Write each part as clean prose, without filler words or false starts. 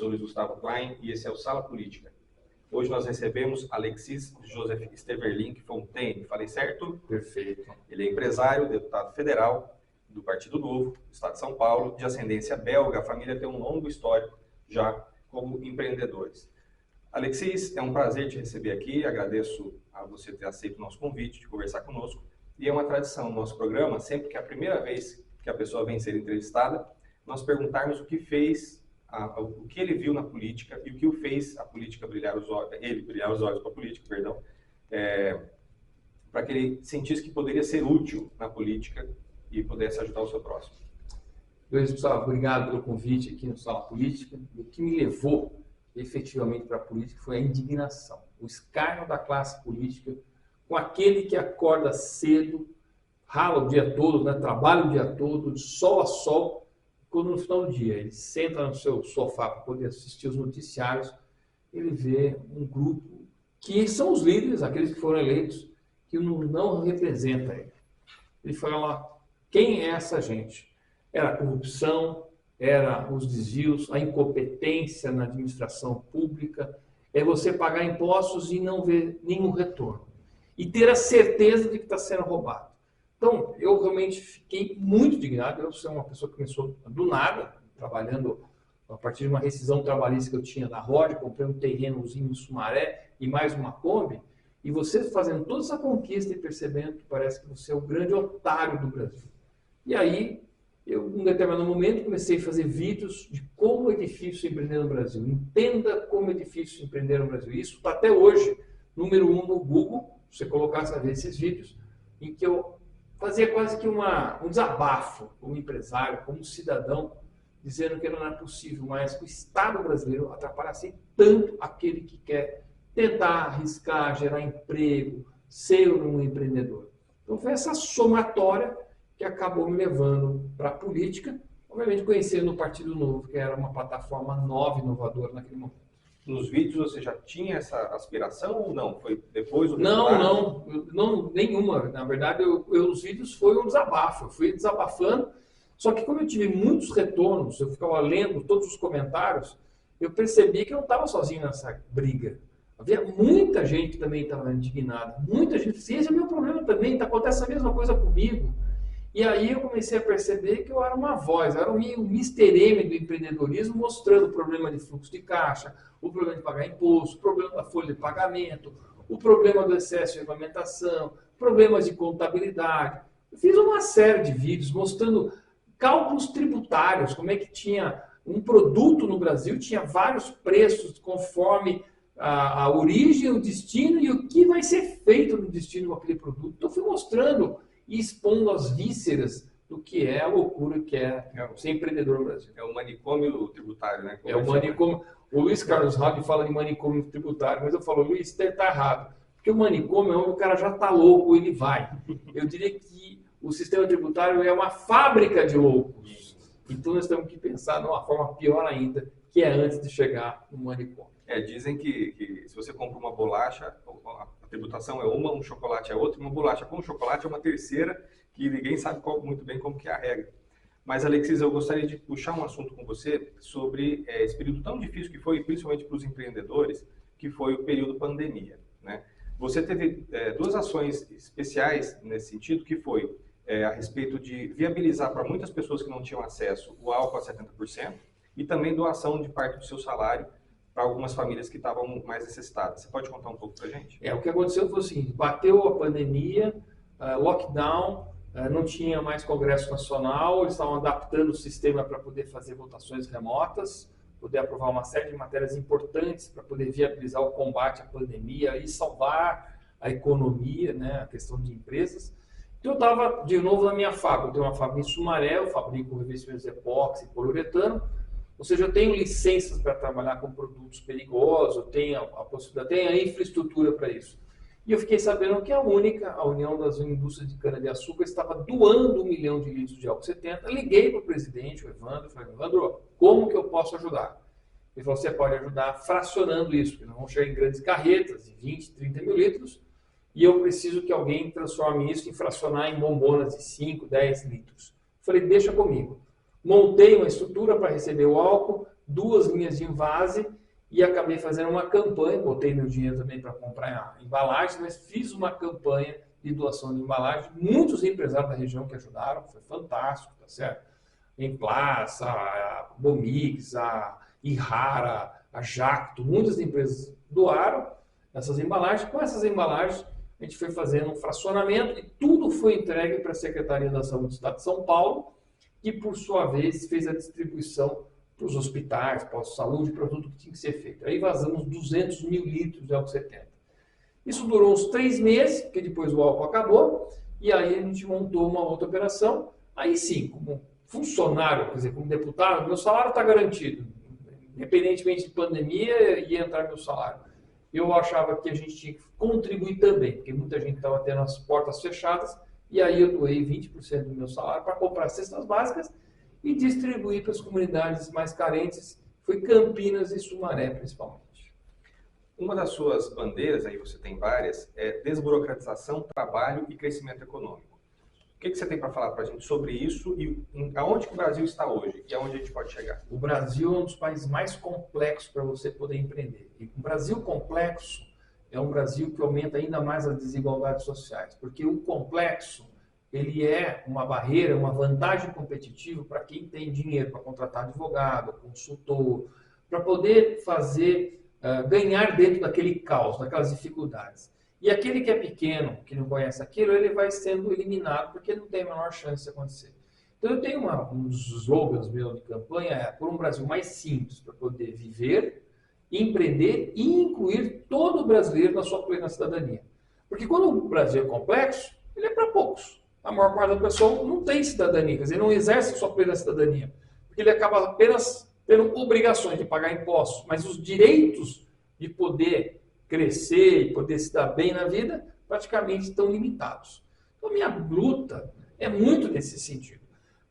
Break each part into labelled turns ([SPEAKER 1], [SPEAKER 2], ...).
[SPEAKER 1] sou Luiz Gustavo Klein e esse é o Sala Política. Hoje nós recebemos Alexis Joseph Esteverlin Fontaine, falei certo?
[SPEAKER 2] Perfeito.
[SPEAKER 1] Ele é empresário, deputado federal do Partido Novo, do Estado de São Paulo, de ascendência belga. A família tem um longo histórico já como empreendedores. Alexis, é um prazer te receber aqui, agradeço a você ter aceito o nosso convite de conversar conosco. E é uma tradição no nosso programa, sempre que é a primeira vez que a pessoa vem ser entrevistada, nós perguntarmos o que fez, o que ele viu na política e o que o fez a política brilhar os olhos, ele brilhar os olhos para a política, perdão, para que ele sentisse que poderia ser útil na política e pudesse ajudar o seu próximo.
[SPEAKER 2] Luiz Gustavo, obrigado pelo convite aqui no Sala Política. O que me levou efetivamente para a política foi a indignação, o escárnio da classe política com aquele que acorda cedo, rala o dia todo, né, trabalha o dia todo, de sol a sol, quando no final do dia ele senta no seu sofá para poder assistir os noticiários, ele vê um grupo que são os líderes, aqueles que foram eleitos, que não representa ele. Ele fala, quem é essa gente? Era a corrupção, era os desvios, a incompetência na administração pública, é você pagar impostos e não ver nenhum retorno. E ter a certeza de que está sendo roubado. Então, eu realmente fiquei muito indignado. Eu sou uma pessoa que começou do nada, trabalhando a partir de uma rescisão trabalhista que eu tinha na ROD, comprei um terrenozinho em Sumaré e mais uma Kombi, e você fazendo toda essa conquista e percebendo que parece que você é o grande otário do Brasil. E aí, eu, em um determinado momento, comecei a fazer vídeos de como é difícil empreender no Brasil. Entenda como é difícil empreender no Brasil. Isso está até hoje, número 1 no Google, se você colocasse a ver esses vídeos, em que eu fazia quase que um desabafo como empresário, como cidadão, dizendo que não era possível mais que o Estado brasileiro atrapalhasse tanto aquele que quer tentar arriscar, gerar emprego, ser um empreendedor. Então foi essa somatória que acabou me levando para a política, obviamente conhecendo o Partido Novo, que era uma plataforma nova, inovadora naquele momento.
[SPEAKER 1] Nos vídeos você já tinha essa aspiração ou não? Foi depois do
[SPEAKER 2] Não, nenhuma. Na verdade, os vídeos foi um desabafo. Eu fui desabafando, só que como eu tive muitos retornos, eu ficava lendo todos os comentários, eu percebi que eu não estava sozinho nessa briga. Havia muita gente que também estava indignada. Muita gente disse, esse é o meu problema também, acontece a mesma coisa comigo. E aí eu comecei a perceber que eu era uma voz, eu era o Mr. M do empreendedorismo, mostrando o problema de fluxo de caixa, o problema de pagar imposto, o problema da folha de pagamento, o problema do excesso de regulamentação, problemas de contabilidade. Eu fiz uma série de vídeos mostrando cálculos tributários, como é que tinha um produto no Brasil, tinha vários preços conforme a origem, o destino e o que vai ser feito no destino com aquele produto. Então eu fui mostrando e expondo as vísceras do que é a loucura que é ser empreendedor no Brasil.
[SPEAKER 1] É o manicômio tributário, né?
[SPEAKER 2] É o manicômio. O Luiz Carlos Rabi fala de manicômio tributário, mas eu falo, Luiz, você está errado. Porque o manicômio é onde o cara já está louco, ele vai. Eu diria que o sistema tributário é uma fábrica de loucos. Então nós temos que pensar numa forma pior ainda, que é antes de chegar no manicômio.
[SPEAKER 1] Dizem que se você compra uma bolacha, a tributação é uma, um chocolate é outra, uma bolacha com chocolate é uma terceira, que ninguém sabe muito bem como que é a regra. Mas, Alexis, eu gostaria de puxar um assunto com você sobre esse período tão difícil que foi, principalmente para os empreendedores, que foi o período pandemia, né? Você teve duas ações especiais nesse sentido, que foi a respeito de viabilizar para muitas pessoas que não tinham acesso o álcool a 70% e também doação de parte do seu salário para algumas famílias que estavam mais necessitadas. Você pode contar um pouco para a gente?
[SPEAKER 2] O que aconteceu foi o seguinte, bateu a pandemia, lockdown, não tinha mais Congresso Nacional, eles estavam adaptando o sistema para poder fazer votações remotas, poder aprovar uma série de matérias importantes para poder viabilizar o combate à pandemia e salvar a economia, né, a questão de empresas. Então eu estava de novo na minha fábrica, eu tenho uma fábrica em Sumaré, eu fabrico revestimentos epóxi e poliuretano, ou seja, eu tenho licenças para trabalhar com produtos perigosos, eu tenho a possibilidade, tenho a infraestrutura para isso. E eu fiquei sabendo que a União das Indústrias de Cana-de-Açúcar, estava doando 1 milhão de litros de álcool 70. Liguei para o presidente, o Evandro, e falei, Evandro, como que eu posso ajudar? Ele falou, você pode ajudar fracionando isso, porque nós vamos chegar em grandes carretas de 20, 30 mil litros, e eu preciso que alguém transforme isso em fracionar em bombonas de 5, 10 litros. Falei, deixa comigo. Montei uma estrutura para receber o álcool, 2 linhas de envase e acabei fazendo uma campanha, botei meu dinheiro também para comprar embalagens, mas fiz uma campanha de doação de embalagem, muitos empresários da região que ajudaram, foi fantástico, tá certo? Em Plaza, a Bomix, a Ihara, a Jacto, muitas empresas doaram essas embalagens. Com essas embalagens, a gente foi fazendo um fracionamento e tudo foi entregue para a Secretaria da Saúde do Estado de São Paulo, que, por sua vez, fez a distribuição para os hospitais, para a saúde, para tudo que tinha que ser feito. Aí vazamos 200 mil litros de álcool 70. Isso durou uns 3 meses, porque depois o álcool acabou, e aí a gente montou uma outra operação. Aí sim, como funcionário, quer dizer, como deputado, meu salário está garantido. Independentemente de pandemia, ia entrar meu salário. Eu achava que a gente tinha que contribuir também, porque muita gente estava tendo as portas fechadas, e aí eu doei 20% do meu salário para comprar cestas básicas e distribuir para as comunidades mais carentes. Foi Campinas e Sumaré, principalmente.
[SPEAKER 1] Uma das suas bandeiras, aí você tem várias, é desburocratização, trabalho e crescimento econômico. O que você tem para falar para a gente sobre isso e aonde que o Brasil está hoje e aonde a gente pode chegar?
[SPEAKER 2] O Brasil é um dos países mais complexos para você poder empreender. E um Brasil complexo é um Brasil que aumenta ainda mais as desigualdades sociais, porque o complexo ele é uma barreira, uma vantagem competitiva para quem tem dinheiro para contratar advogado, consultor, para poder fazer ganhar dentro daquele caos, daquelas dificuldades. E aquele que é pequeno, que não conhece aquilo, ele vai sendo eliminado porque não tem a menor chance de acontecer. Então eu tenho um dos slogans meus de campanha, por um Brasil mais simples para poder viver, empreender e incluir todo o brasileiro na sua plena cidadania. Porque quando o Brasil é complexo, ele é para poucos. A maior parte da pessoa não tem cidadania, quer dizer, não exerce a sua plena cidadania. Porque ele acaba apenas tendo obrigações de pagar impostos, mas os direitos de poder crescer e poder se dar bem na vida praticamente estão limitados. Então, minha luta é muito nesse sentido.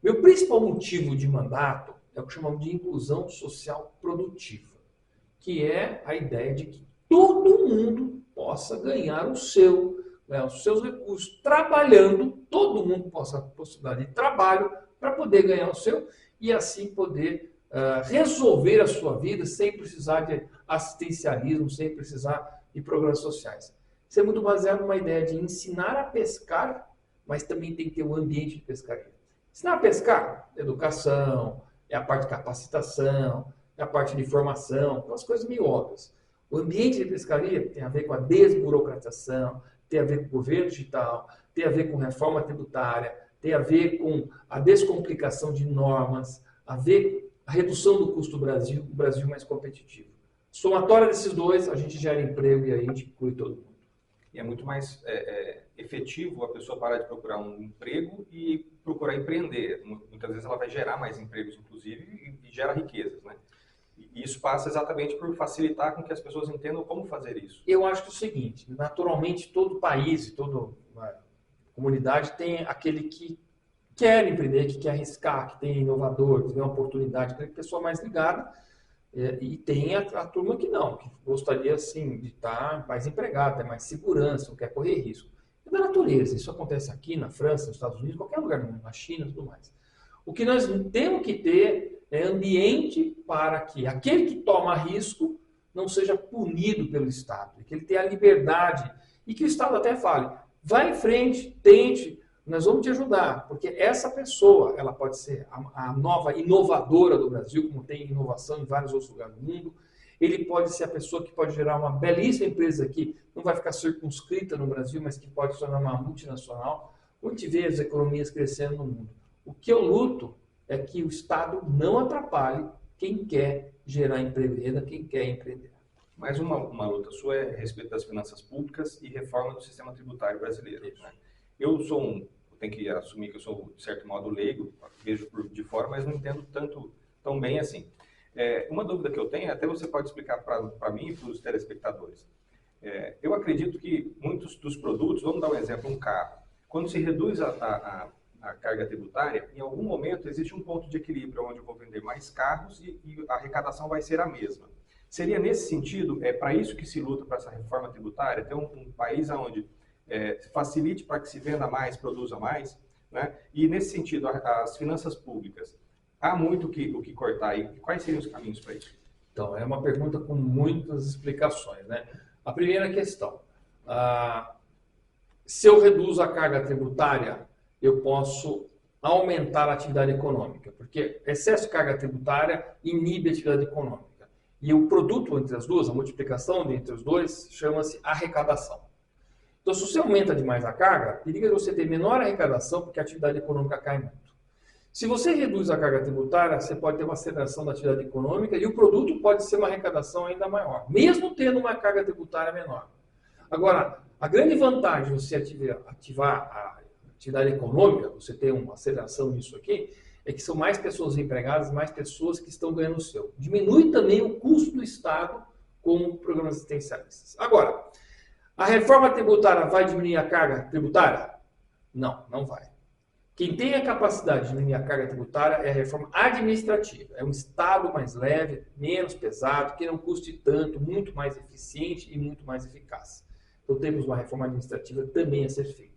[SPEAKER 2] Meu principal motivo de mandato é o que chamamos de inclusão social produtiva, que é a ideia de que todo mundo possa ganhar os seus recursos trabalhando, todo mundo possa ter possibilidade de trabalho para poder ganhar o seu e assim poder resolver a sua vida sem precisar de assistencialismo, sem precisar de programas sociais. Isso é muito baseado numa ideia de ensinar a pescar, mas também tem que ter um ambiente de pescaria. Ensinar a pescar, educação, é a parte de capacitação, é a parte de formação, aquelas coisas meio óbvias. O ambiente de pescaria tem a ver com a desburocratização, tem a ver com o governo digital, tem a ver com reforma tributária, tem a ver com a descomplicação de normas, a ver a redução do custo do Brasil, o Brasil mais competitivo. Somatória desses dois, a gente gera emprego e aí a gente inclui todo mundo.
[SPEAKER 1] E é muito mais efetivo a pessoa parar de procurar um emprego e procurar empreender. Muitas vezes ela vai gerar mais empregos, inclusive, e gera riquezas, né? E isso passa exatamente por facilitar com que as pessoas entendam como fazer isso.
[SPEAKER 2] Eu acho que é o seguinte, naturalmente todo país, toda comunidade tem aquele que quer empreender, que quer arriscar, que tem inovador, que tem uma oportunidade, que tem pessoa mais ligada, e tem a turma que não, que gostaria assim, de estar mais empregada, ter mais segurança, não quer correr risco. É da natureza, isso acontece aqui na França, nos Estados Unidos, qualquer lugar do mundo, na China e tudo mais. O que nós temos que ter é ambiente para que aquele que toma risco não seja punido pelo Estado, que ele tenha a liberdade e que o Estado até fale, vá em frente, tente, nós vamos te ajudar, porque essa pessoa, ela pode ser a nova inovadora do Brasil, como tem inovação em vários outros lugares do mundo. Ele pode ser a pessoa que pode gerar uma belíssima empresa que não vai ficar circunscrita no Brasil, mas que pode se tornar uma multinacional. A gente vê as economias crescendo no mundo. O que eu luto é que o Estado não atrapalhe quem quer gerar emprego e renda, quem quer empreender.
[SPEAKER 1] Mais uma luta sua é a respeito das finanças públicas e reforma do sistema tributário brasileiro. Né? Eu tenho que assumir que eu sou, de certo modo, leigo, vejo de fora, mas não entendo tão bem assim. Uma dúvida que eu tenho, até você pode explicar para mim e para os telespectadores. Eu acredito que muitos dos produtos, vamos dar um exemplo, um carro, quando se reduz a carga tributária, em algum momento existe um ponto de equilíbrio onde eu vou vender mais carros e a arrecadação vai ser a mesma. Seria nesse sentido, para isso que se luta para essa reforma tributária, ter um país onde facilite para que se venda mais, produza mais, né? E nesse sentido, as finanças públicas há muito o que cortar aí. Quais seriam os caminhos para isso?
[SPEAKER 2] Então, é uma pergunta com muitas explicações, né? A primeira questão, se eu reduzo a carga tributária, eu posso aumentar a atividade econômica, porque excesso de carga tributária inibe a atividade econômica. E o produto entre as duas, a multiplicação entre os dois, chama-se arrecadação. Então, se você aumenta demais a carga, periga de você ter menor arrecadação, porque a atividade econômica cai muito. Se você reduz a carga tributária, você pode ter uma aceleração da atividade econômica e o produto pode ser uma arrecadação ainda maior, mesmo tendo uma carga tributária menor. Agora, a grande vantagem de você ativar a atividade econômica, você ter uma aceleração nisso aqui, é que são mais pessoas empregadas, mais pessoas que estão ganhando o seu. Diminui também o custo do Estado com programas assistencialistas. Agora, a reforma tributária vai diminuir a carga tributária? Não, não vai. Quem tem a capacidade de diminuir a carga tributária é a reforma administrativa. É um Estado mais leve, menos pesado, que não custe tanto, muito mais eficiente e muito mais eficaz. Então temos uma reforma administrativa também a ser feita.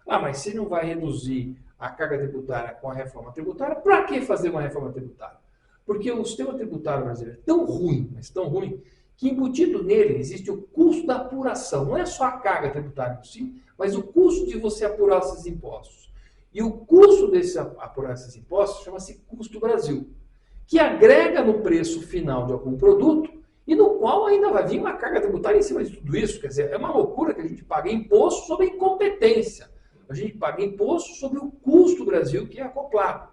[SPEAKER 2] Mas se não vai reduzir a carga tributária com a reforma tributária, para que fazer uma reforma tributária? Porque o sistema tributário brasileiro é tão ruim, mas tão ruim, que embutido nele existe o custo da apuração. Não é só a carga tributária em si, mas o custo de você apurar esses impostos. E o custo de apurar esses impostos chama-se custo Brasil, que agrega no preço final de algum produto e no qual ainda vai vir uma carga tributária em cima de tudo isso. Quer dizer, é uma loucura que a gente paga imposto sobre incompetência. A gente paga imposto sobre o custo Brasil que é acoplado.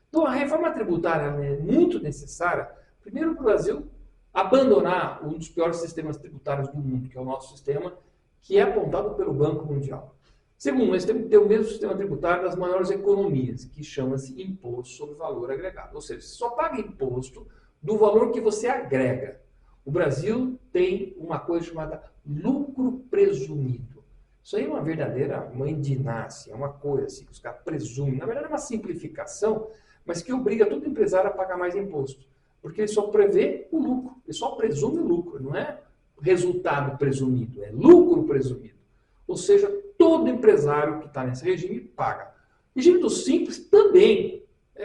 [SPEAKER 2] Então, a reforma tributária é muito necessária, primeiro para o Brasil abandonar um dos piores sistemas tributários do mundo, que é o nosso sistema, que é apontado pelo Banco Mundial. Segundo, nós temos que ter o mesmo sistema tributário das maiores economias, que chama-se Imposto sobre Valor Agregado. Ou seja, você só paga imposto do valor que você agrega. O Brasil tem uma coisa chamada lucro presumido. Isso aí é uma verdadeira mãe de Inácia, é uma coisa assim que os caras presumem. Na verdade é uma simplificação, mas que obriga todo empresário a pagar mais imposto. Porque ele só prevê o lucro, ele só presume o lucro, não é resultado presumido, é lucro presumido. Ou seja, todo empresário que está nesse regime paga. Regime do Simples também,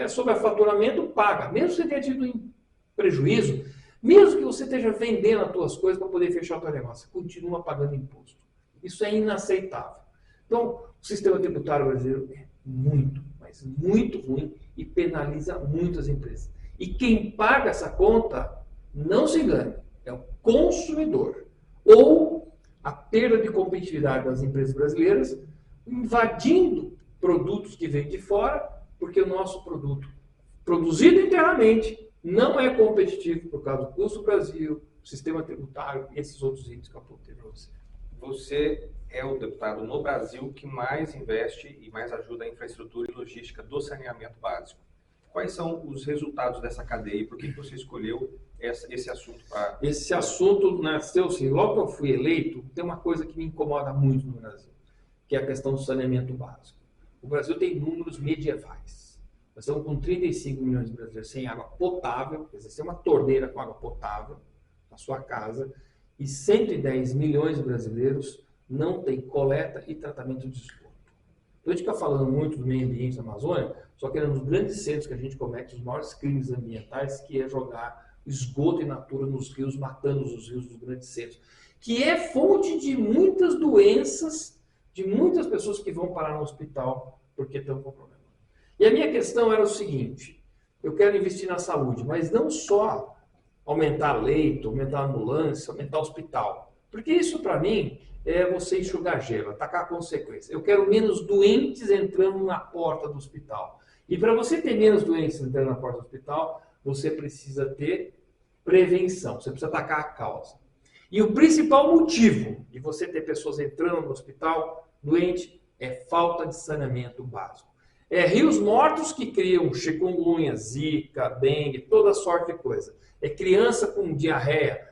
[SPEAKER 2] sobre a faturamento, paga. Mesmo que você tenha tido um prejuízo, mesmo que você esteja vendendo as suas coisas para poder fechar o seu negócio, você continua pagando imposto. Isso é inaceitável. Então, o sistema tributário brasileiro é muito, mas muito ruim e penaliza muitas empresas. E quem paga essa conta, não se engane, é o consumidor. Ou a perda de competitividade das empresas brasileiras, invadindo produtos que vêm de fora, porque o nosso produto, produzido internamente, não é competitivo por causa do custo do Brasil, do sistema tributário e esses outros itens que eu apontei para você.
[SPEAKER 1] Você é o deputado no Brasil que mais investe e mais ajuda a infraestrutura e logística do saneamento básico. Quais são os resultados dessa cadeia e por que você escolheu esse assunto para...
[SPEAKER 2] Esse assunto nasceu assim, logo que eu fui eleito, tem uma coisa que me incomoda muito no Brasil, que é a questão do saneamento básico. O Brasil tem números medievais. Nós estamos com 35 milhões de brasileiros sem água potável, quer dizer, sem uma torneira com água potável na sua casa, e 110 milhões de brasileiros não têm coleta e tratamento de esgoto. Então, a gente está falando muito do meio ambiente da Amazônia, só que é um dos grandes centros que a gente comete os maiores crimes ambientais, que é jogar esgoto in natura nos rios, matando os rios dos grandes centros, que é fonte de muitas doenças, de muitas pessoas que vão parar no hospital porque estão com problema. E a minha questão era o seguinte, eu quero investir na saúde, mas não só aumentar leito, aumentar ambulância, aumentar hospital, porque isso para mim é você enxugar gelo, atacar a consequência. Eu quero menos doentes entrando na porta do hospital. E para você ter menos doentes entrando na porta do hospital, você precisa ter prevenção, você precisa atacar a causa. E o principal motivo de você ter pessoas entrando no hospital doente é falta de saneamento básico. É rios mortos que criam chikungunya, zika, dengue, toda sorte de coisa. É criança com diarreia,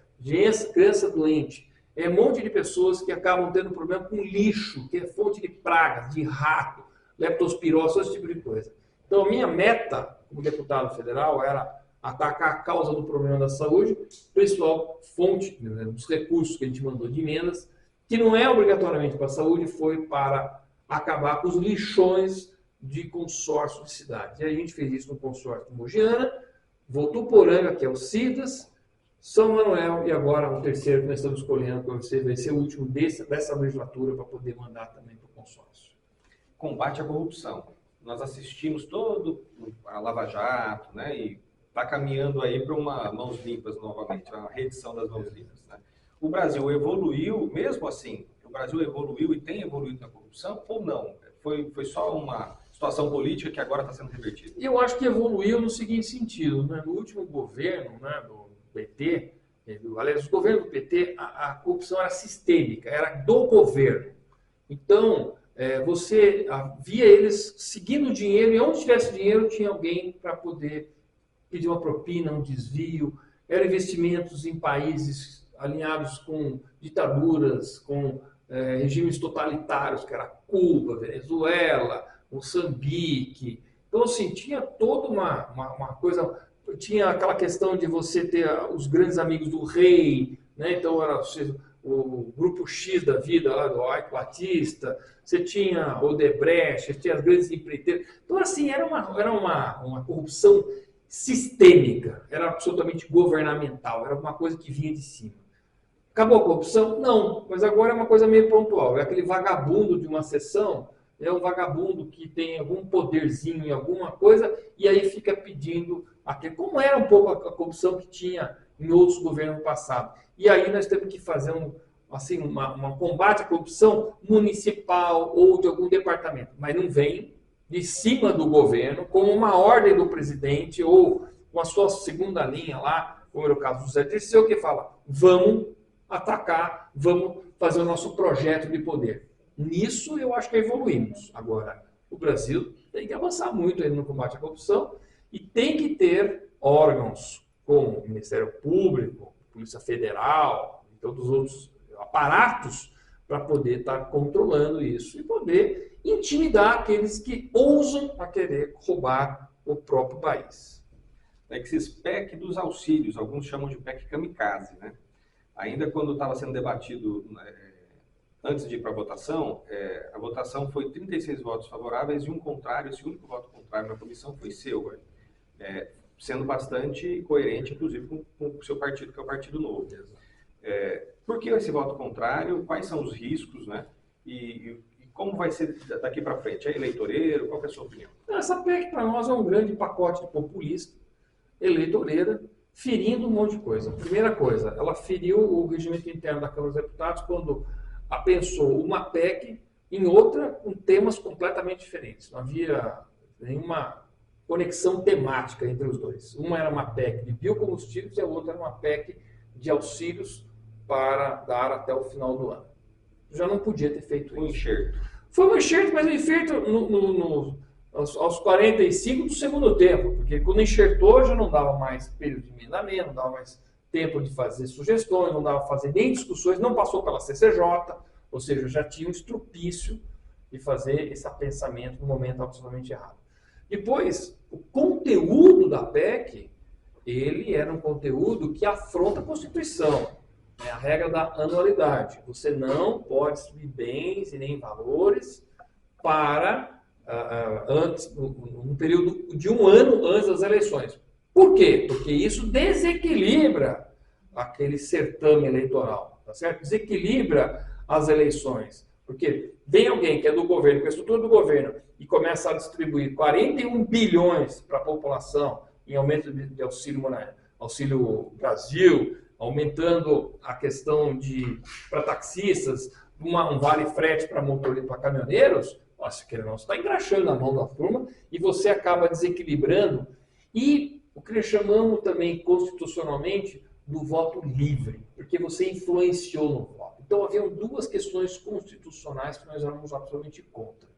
[SPEAKER 2] criança doente. É um monte de pessoas que acabam tendo problema com lixo, que é fonte de pragas, de rato, leptospirose, esse tipo de coisa. Então, a minha meta como deputado federal era atacar a causa do problema da saúde, principal fonte dos recursos que a gente mandou de emendas, que não é obrigatoriamente para a saúde, foi para acabar com os lixões de consórcio de cidades. E aí a gente fez isso no consórcio de Mogiana, Votuporanga, que é o CIDAS, São Manuel, e agora o terceiro que nós estamos escolhendo, que vai ser o último dessa legislatura para poder mandar também para o consórcio.
[SPEAKER 1] Combate à corrupção. Nós assistimos todo a Lava Jato, né, e está caminhando aí para uma mãos limpas novamente, a reedição das mãos limpas. Né? O Brasil evoluiu, mesmo assim, o Brasil evoluiu e tem evoluído na corrupção ou não? Foi só uma situação política que agora está sendo revertida?
[SPEAKER 2] Eu acho que evoluiu no seguinte sentido, né? No último governo, né, do PT, aliás, o governo do PT, a corrupção era sistêmica, era do governo. Então, você via eles seguindo o dinheiro, e onde tivesse dinheiro tinha alguém para poder pedir uma propina, um desvio. Eram investimentos em países alinhados com ditaduras, com regimes totalitários, que era Cuba, Venezuela, Moçambique. Então, assim, tinha toda uma coisa... Tinha aquela questão de você ter os grandes amigos do rei, né? Então era o grupo X da vida, lá do Eike Batista, você tinha Odebrecht, você tinha as grandes empreiteiras. Então, assim, era uma corrupção sistêmica, era absolutamente governamental, era uma coisa que vinha de cima. Acabou a corrupção? Não, mas agora é uma coisa meio pontual. É aquele vagabundo de uma sessão, é um vagabundo que tem algum poderzinho em alguma coisa e aí fica pedindo, como era um pouco a corrupção que tinha em outros governos passados. E aí nós temos que fazer um combate à corrupção municipal ou de algum departamento, mas não vem de cima do governo como uma ordem do presidente ou com a sua segunda linha lá, como era o caso do José Dirceu, que fala, vamos atacar, vamos fazer o nosso projeto de poder. Nisso eu acho que evoluímos. Agora, o Brasil tem que avançar muito ainda no combate à corrupção e tem que ter órgãos como o Ministério Público, Polícia Federal e todos os outros aparatos para poder estar controlando isso e poder intimidar aqueles que ousam a querer roubar o próprio país.
[SPEAKER 1] Esses PEC dos auxílios, alguns chamam de PEC kamikaze, né? Ainda quando estava sendo debatido, antes de ir para a votação foi 36 votos favoráveis e um contrário. Esse único voto contrário na comissão foi seu, sendo bastante coerente, inclusive, com o seu partido, que é o Partido Novo. Por que esse voto contrário? Quais são os riscos, né? E como vai ser daqui para frente? É eleitoreiro? Qual é a sua opinião?
[SPEAKER 2] Essa PEC, para nós, é um grande pacote populista, eleitoreira, ferindo um monte de coisa. Primeira coisa, ela feriu o regimento interno da Câmara dos Deputados quando apensou uma PEC em outra com temas completamente diferentes. Não havia nenhuma conexão temática entre os dois. Uma era uma PEC de biocombustíveis e a outra era uma PEC de auxílios para dar até o final do ano. Já não podia ter feito
[SPEAKER 1] um enxerto.
[SPEAKER 2] Foi um enxerto, mas um enxerto aos 45 do segundo tempo, porque quando enxertou já não dava mais período de emendamento, não dava mais tempo de fazer sugestões, não dava para fazer nem discussões, não passou pela CCJ, ou seja, já tinha um estrupício de fazer esse pensamento no momento absolutamente errado. Depois, o conteúdo da PEC, ele era um conteúdo que afronta a Constituição, né? A regra da anualidade. Você não pode subir bens e nem valores para antes, num período de um ano antes das eleições. Por quê? Porque isso desequilibra aquele certame eleitoral, tá certo? Desequilibra as eleições. Porque vem alguém que é do governo, com a estrutura do governo, e começa a distribuir 41 bilhões para a população em aumento de Auxílio Brasil, aumentando a questão para taxistas, um vale frete para motoristas, para caminhoneiros. Nossa, querendo não, você está engraxando na mão da turma e você acaba desequilibrando. E o que nós chamamos também constitucionalmente do voto livre, porque você influenciou no voto. Então, haviam duas questões constitucionais que nós éramos absolutamente contra.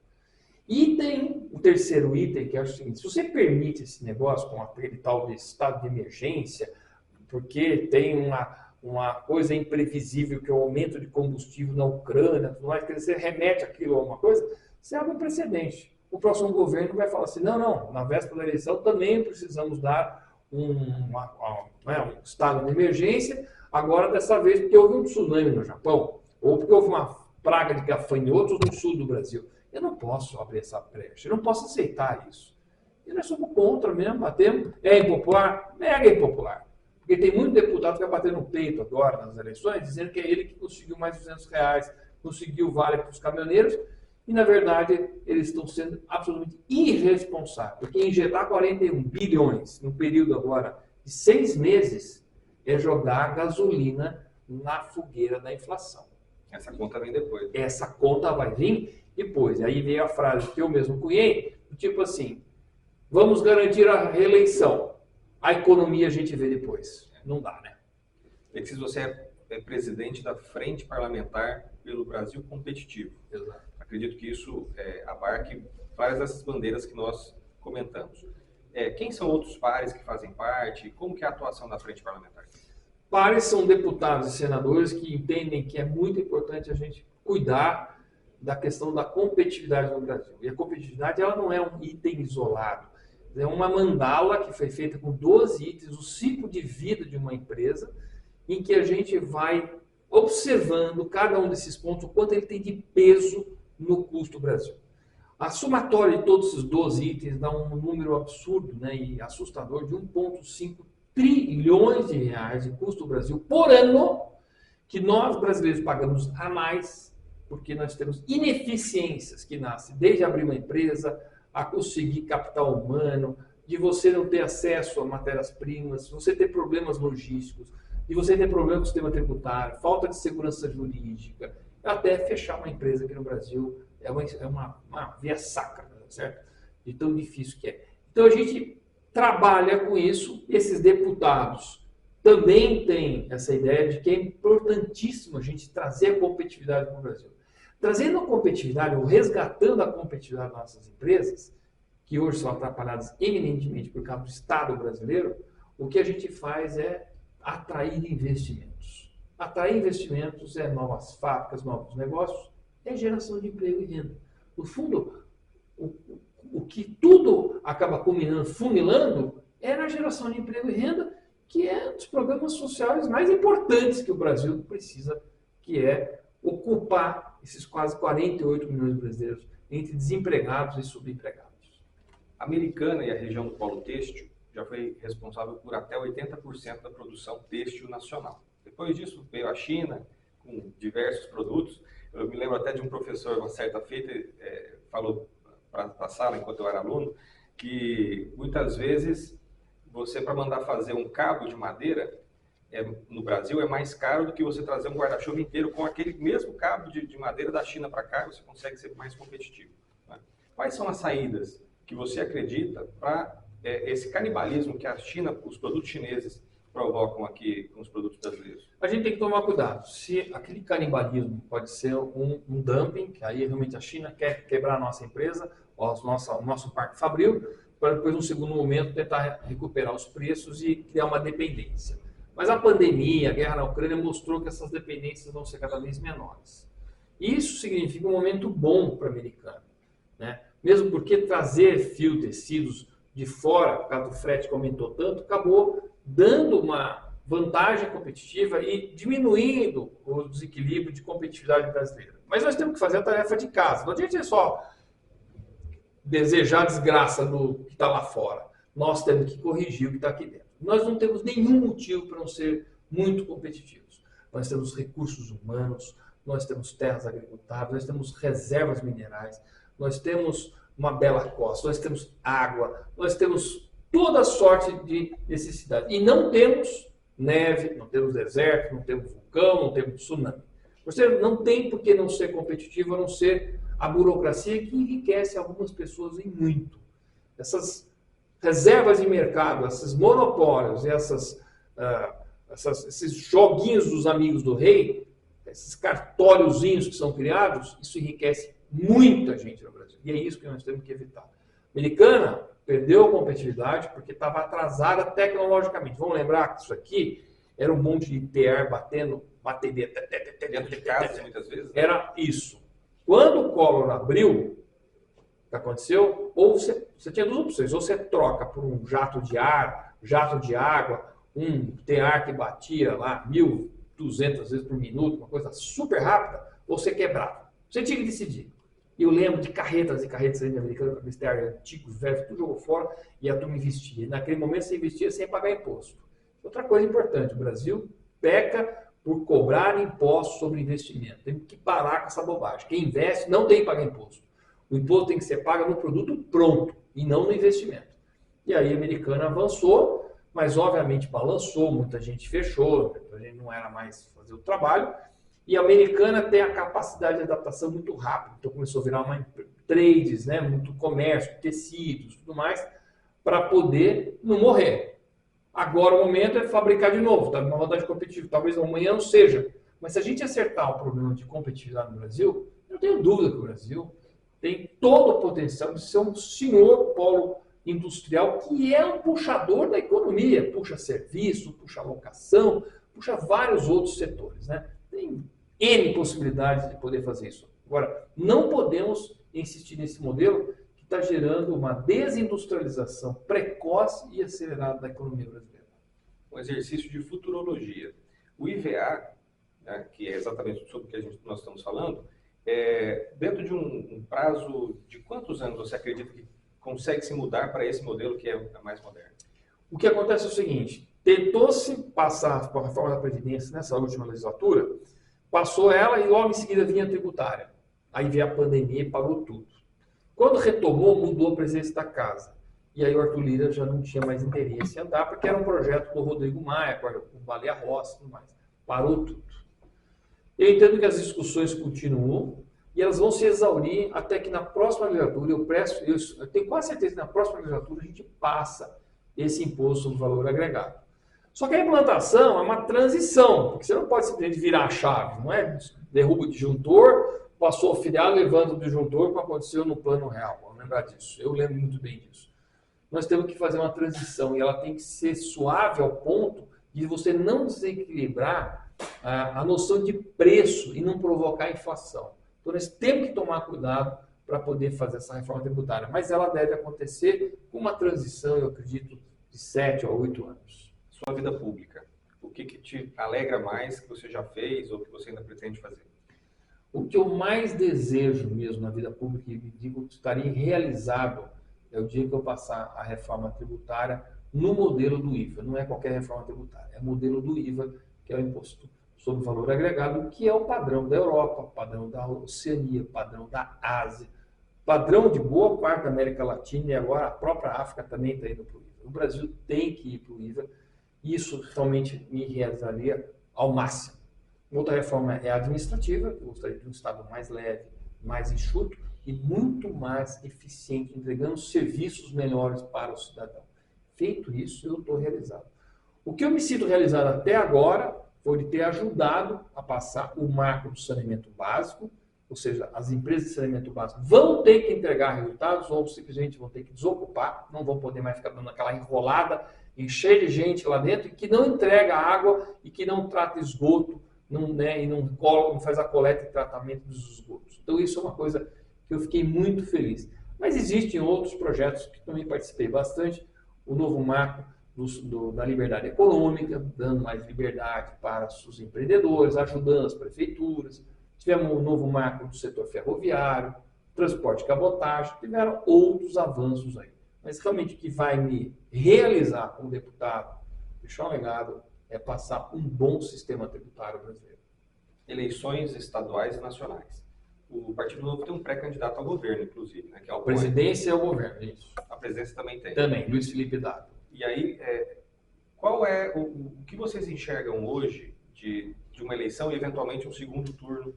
[SPEAKER 2] E tem o terceiro item, que é o seguinte: se você permite esse negócio com aquele tal de estado de emergência, porque tem uma coisa imprevisível, que é o aumento de combustível na Ucrânia, tudo mais, que você remete aquilo a uma coisa, você abre um precedente. O próximo governo vai falar assim, não, na véspera da eleição também precisamos dar um estado de emergência, agora dessa vez porque houve um tsunami no Japão, ou porque houve uma praga de gafanhotos no sul do Brasil. Eu não posso abrir essa brecha, eu não posso aceitar isso. E nós somos contra mesmo, batemos. É impopular? Mega impopular. Porque tem muito deputado que vai bater no peito agora nas eleições, dizendo que é ele que conseguiu mais R$ 200, conseguiu vale para os caminhoneiros, e na verdade eles estão sendo absolutamente irresponsáveis. Porque injetar 41 bilhões no período agora de 6 meses é jogar gasolina na fogueira da inflação.
[SPEAKER 1] Essa conta vem depois.
[SPEAKER 2] Essa conta vai vir depois. Aí veio a frase que eu mesmo cunhei, tipo assim, vamos garantir a reeleição. A economia a gente vê depois. Não dá, né?
[SPEAKER 1] Alexis, você é presidente da Frente Parlamentar pelo Brasil Competitivo.
[SPEAKER 2] Exato.
[SPEAKER 1] Acredito que isso abarque várias dessas bandeiras que nós comentamos. Quem são outros pares que fazem parte? Como que é a atuação da Frente Parlamentar?
[SPEAKER 2] Pares são deputados e senadores que entendem que é muito importante a gente cuidar da questão da competitividade no Brasil. E a competitividade ela não é um item isolado. É uma mandala que foi feita com 12 itens, o ciclo de vida de uma empresa, em que a gente vai observando cada um desses pontos, o quanto ele tem de peso no custo do Brasil. A somatória de todos esses 12 itens dá um número absurdo, né, e assustador de 1,5 trilhões de reais de custo do Brasil por ano, que nós brasileiros pagamos a mais, porque nós temos ineficiências que nascem desde abrir uma empresa, a conseguir capital humano, de você não ter acesso a matérias-primas, você ter problemas logísticos, de você ter problemas com o sistema tributário, falta de segurança jurídica, até fechar uma empresa aqui no Brasil é uma via sacra, certo? De tão difícil que é. Então a gente trabalha com isso, esses deputados também têm essa ideia de que é importantíssimo a gente trazer a competitividade para o Brasil. Trazendo a competitividade, ou resgatando a competitividade das nossas empresas, que hoje são atrapalhadas eminentemente por causa do Estado brasileiro, o que a gente faz é atrair investimentos. Atrair investimentos é novas fábricas, novos negócios, é geração de emprego e renda. No fundo, o que tudo acaba culminando, funilando, é na geração de emprego e renda, que é um dos programas sociais mais importantes que o Brasil precisa, que é ocupar esses quase 48 milhões de brasileiros entre desempregados e subempregados.
[SPEAKER 1] A Americana e a região do polo têxtil já foi responsável por até 80% da produção têxtil nacional. Depois disso veio a China com diversos produtos. Eu me lembro até de um professor, uma certa feita, falou para a sala, enquanto eu era aluno, que muitas vezes você, para mandar fazer um cabo de madeira, no Brasil é mais caro do que você trazer um guarda-chuva inteiro com aquele mesmo cabo de madeira da China para cá, você consegue ser mais competitivo. Né? Quais são as saídas que você acredita para esse canibalismo que a China, os produtos chineses provocam aqui com os produtos brasileiros?
[SPEAKER 2] A gente tem que tomar cuidado. Se aquele canibalismo pode ser um dumping, que aí realmente a China quer quebrar a nossa empresa, o nosso parque fabril, para depois, num segundo momento, tentar recuperar os preços e criar uma dependência. Mas a pandemia, a guerra na Ucrânia mostrou que essas dependências vão ser cada vez menores. Isso significa um momento bom para a Americana, né? Mesmo porque trazer fio, tecidos de fora, por causa do frete que aumentou tanto, acabou dando uma vantagem competitiva e diminuindo o desequilíbrio de competitividade brasileira. Mas nós temos que fazer a tarefa de casa. Não adianta só desejar a desgraça do que está lá fora. Nós temos que corrigir o que está aqui dentro. Nós não temos nenhum motivo para não ser muito competitivos. Nós temos recursos humanos, nós temos terras agricultáveis, nós temos reservas minerais, nós temos uma bela costa, nós temos água, nós temos toda sorte de necessidade. E não temos neve, não temos deserto, não temos vulcão, não temos tsunami. Você não tem por que não ser competitivo, a não ser a burocracia que enriquece algumas pessoas em muito. Essas reservas de mercado, esses monopólios, esses joguinhos dos amigos do rei, esses cartóriozinhos que são criados, isso enriquece muita gente no Brasil. E é isso que nós temos que evitar. A Americana perdeu a competitividade porque estava atrasada tecnologicamente. Vamos lembrar que isso aqui era um monte de tear batendo, bateria.
[SPEAKER 1] Dentro de casa, muitas vezes.
[SPEAKER 2] Era isso. Quando o Collor abriu, o que aconteceu? Ou você tinha duas opções. Ou você troca por um jato de ar, jato de água, um tear que batia lá 1.200 vezes por minuto, uma coisa super rápida, ou você quebrava. Você tinha que decidir. E eu lembro de carretas e carretas ainda americanas, antigos, velhos, tudo jogou fora e a turma investia. E naquele momento você investia sem pagar imposto. Outra coisa importante, o Brasil peca por cobrar impostos sobre investimento. Tem que parar com essa bobagem. Quem investe não tem que pagar imposto. O imposto tem que ser pago no produto pronto e não no investimento. E aí a Americana avançou, mas obviamente balançou, muita gente fechou, a gente não era mais fazer o trabalho. E a Americana tem a capacidade de adaptação muito rápida. Então começou a virar uma trades, né, muito comércio, tecidos, tudo mais, para poder não morrer. Agora o momento é fabricar de novo, está numa vantagem competitiva. Talvez amanhã não seja. Mas se a gente acertar o problema de competitividade no Brasil, eu não tenho dúvida que o Brasil tem todo o potencial de ser um senhor polo industrial que é um puxador da economia. Puxa serviço, puxa locação, puxa vários outros setores, né? Tem N possibilidades de poder fazer isso. Agora, não podemos insistir nesse modelo que está gerando uma desindustrialização precoce e acelerada da economia brasileira.
[SPEAKER 1] Um exercício de futurologia. O IVA, né, que é exatamente sobre o que nós estamos falando, dentro de um prazo de quantos anos você acredita que consegue se mudar para esse modelo que é mais moderno?
[SPEAKER 2] O que acontece é o seguinte, tentou-se passar por a reforma da Previdência nessa última legislatura, passou ela e logo em seguida vinha a tributária. Aí veio a pandemia e parou tudo. Quando retomou, mudou a presidência da casa. E aí o Arthur Lira já não tinha mais interesse em andar, porque era um projeto do Rodrigo Maia, com o Baleia Rossi e tudo mais. Parou tudo. Eu entendo que as discussões continuam e elas vão se exaurir até que na próxima legislatura, eu tenho quase certeza que na próxima legislatura a gente passa esse imposto sobre valor agregado. Só que a implantação é uma transição, porque você não pode simplesmente virar a chave, não é? Derruba o disjuntor, passou o filiado, levanta o disjuntor, como aconteceu no Plano Real. Vamos lembrar disso. Eu lembro muito bem disso. Nós temos que fazer uma transição e ela tem que ser suave ao ponto de você não desequilibrar a noção de preço e não provocar inflação. Então, nós temos que tomar cuidado para poder fazer essa reforma tributária, mas ela deve acontecer com uma transição, eu acredito, de 7 a 8 anos.
[SPEAKER 1] Sua vida pública, o que te alegra mais que você já fez ou que você ainda pretende fazer?
[SPEAKER 2] O que eu mais desejo mesmo na vida pública, e digo que estaria realizado, é o dia que eu passar a reforma tributária no modelo do IVA. Não é qualquer reforma tributária, é o modelo do IVA, que é o imposto sobre valor agregado, que é o padrão da Europa, padrão da Oceania, padrão da Ásia, padrão de boa parte da América Latina e agora a própria África também está indo para o IVA. O Brasil tem que ir para o IVA. Isso realmente me realizaria ao máximo. Outra reforma é administrativa. Eu gostaria de um Estado mais leve, mais enxuto e muito mais eficiente, entregando serviços melhores para o cidadão. Feito isso, eu estou realizado. O que eu me sinto realizado até agora foi de ter ajudado a passar o marco do saneamento básico, ou seja, as empresas de saneamento básico vão ter que entregar resultados ou simplesmente vão ter que desocupar, não vão poder mais ficar dando aquela enrolada, encher de gente lá dentro e que não entrega água e que não trata esgoto e não faz a coleta e tratamento dos esgotos. Então isso é uma coisa que eu fiquei muito feliz. Mas existem outros projetos que também participei bastante, o novo marco da liberdade econômica, dando mais liberdade para os empreendedores, ajudando as prefeituras. Tivemos um novo marco do setor ferroviário, transporte e cabotagem, tiveram outros avanços aí. Mas realmente o que vai me realizar como deputado, deixar um legado, é passar um bom sistema tributário brasileiro.
[SPEAKER 1] Eleições estaduais e nacionais. O Partido Novo tem um pré-candidato ao governo, inclusive, né, que é o
[SPEAKER 2] Presidência e o governo, isso.
[SPEAKER 1] A presidência também tem.
[SPEAKER 2] Também, Luiz Felipe Dávila.
[SPEAKER 1] E aí, qual é o que vocês enxergam hoje de uma eleição e eventualmente um segundo turno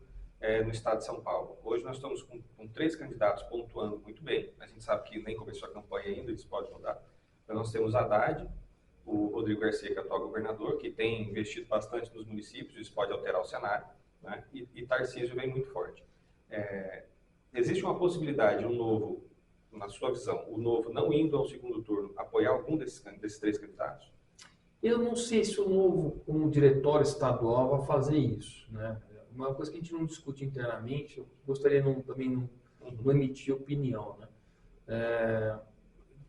[SPEAKER 1] no estado de São Paulo? Hoje nós estamos com 3 candidatos pontuando muito bem. A gente sabe que nem começou a campanha ainda, isso pode mudar. Então nós temos Haddad, o Rodrigo Garcia, que é atual governador, que tem investido bastante nos municípios, isso pode alterar o cenário, né? E Tarcísio vem muito forte. Existe uma possibilidade, um Novo, na sua visão, o Novo não indo ao segundo turno, apoiar algum desses 3 candidatos?
[SPEAKER 2] Eu não sei se o Novo, como diretório estadual, vai fazer isso, né? Uma coisa que a gente não discute internamente, eu gostaria também não emitir opinião, né?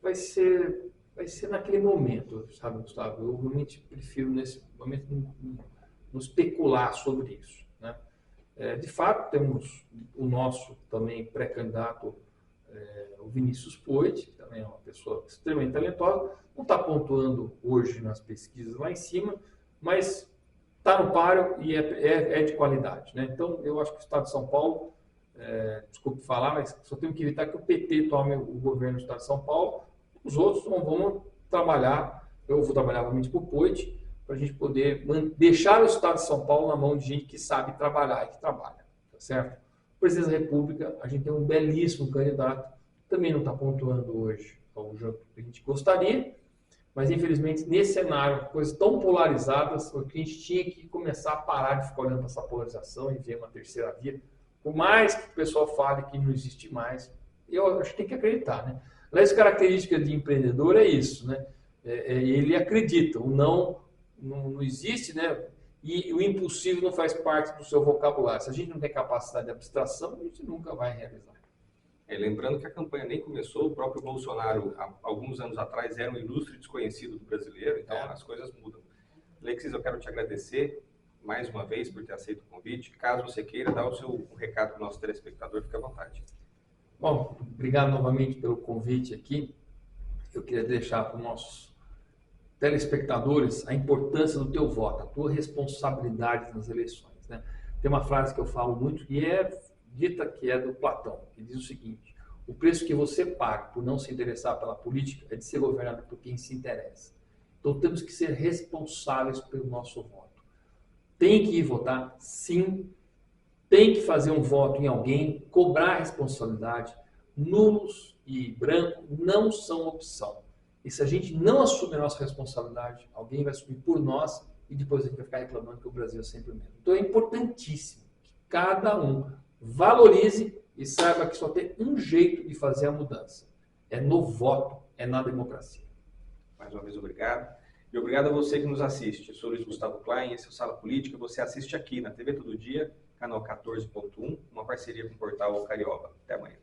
[SPEAKER 2] Vai ser naquele momento, sabe, Gustavo? Eu realmente prefiro, nesse momento, não especular sobre isso, né? De fato, temos o nosso também pré-candidato, o Vinícius Poit, que também é uma pessoa extremamente talentosa, não está pontuando hoje nas pesquisas lá em cima, mas está no páreo e é de qualidade, né? Então, eu acho que o Estado de São Paulo, desculpe falar, mas só temos que evitar que o PT tome o governo do Estado de São Paulo. Os outros não vão trabalhar, eu vou trabalhar realmente para o Poit, para a gente poder deixar o Estado de São Paulo na mão de gente que sabe trabalhar e que trabalha, tá certo? O presidente da República, a gente tem um belíssimo candidato, também não está pontuando hoje ao que a gente gostaria, mas infelizmente nesse cenário, coisas tão polarizadas, o que a gente tinha que começar a parar de ficar olhando para essa polarização e ver uma terceira via, por mais que o pessoal fale que não existe mais, eu acho que tem que acreditar, né? Aliás, característica de empreendedor é isso, né? Ele acredita, o não existe, né? E o impossível não faz parte do seu vocabulário. Se a gente não tem capacidade de abstração, a gente nunca vai realizar.
[SPEAKER 1] Lembrando que a campanha nem começou, o próprio Bolsonaro, há alguns anos atrás, era um ilustre desconhecido do brasileiro, então as coisas mudam. Alexis, eu quero te agradecer mais uma vez por ter aceito o convite. Caso você queira dar o seu recado para o nosso telespectador, fique à vontade.
[SPEAKER 2] Bom, obrigado novamente pelo convite aqui. Eu queria deixar para os nossos telespectadores a importância do teu voto, a tua responsabilidade nas eleições, né? Tem uma frase que eu falo muito e é dita que é do Platão, que diz o seguinte: o preço que você paga por não se interessar pela política é de ser governado por quem se interessa. Então temos que ser responsáveis pelo nosso voto. Tem que ir votar? Sim. Tem que fazer um voto em alguém, cobrar a responsabilidade. Nulos e branco não são opção. E se a gente não assumir a nossa responsabilidade, alguém vai assumir por nós e depois a gente vai ficar reclamando que o Brasil é sempre o mesmo. Então é importantíssimo que cada um valorize e saiba que só tem um jeito de fazer a mudança. É no voto, é na democracia.
[SPEAKER 1] Mais uma vez, obrigado. E obrigado a você que nos assiste. Eu sou Luiz Gustavo Klein, esse é o Sala Política. Você assiste aqui na TV Todo Dia, canal 14.1, uma parceria com o portal Carioba. Até amanhã.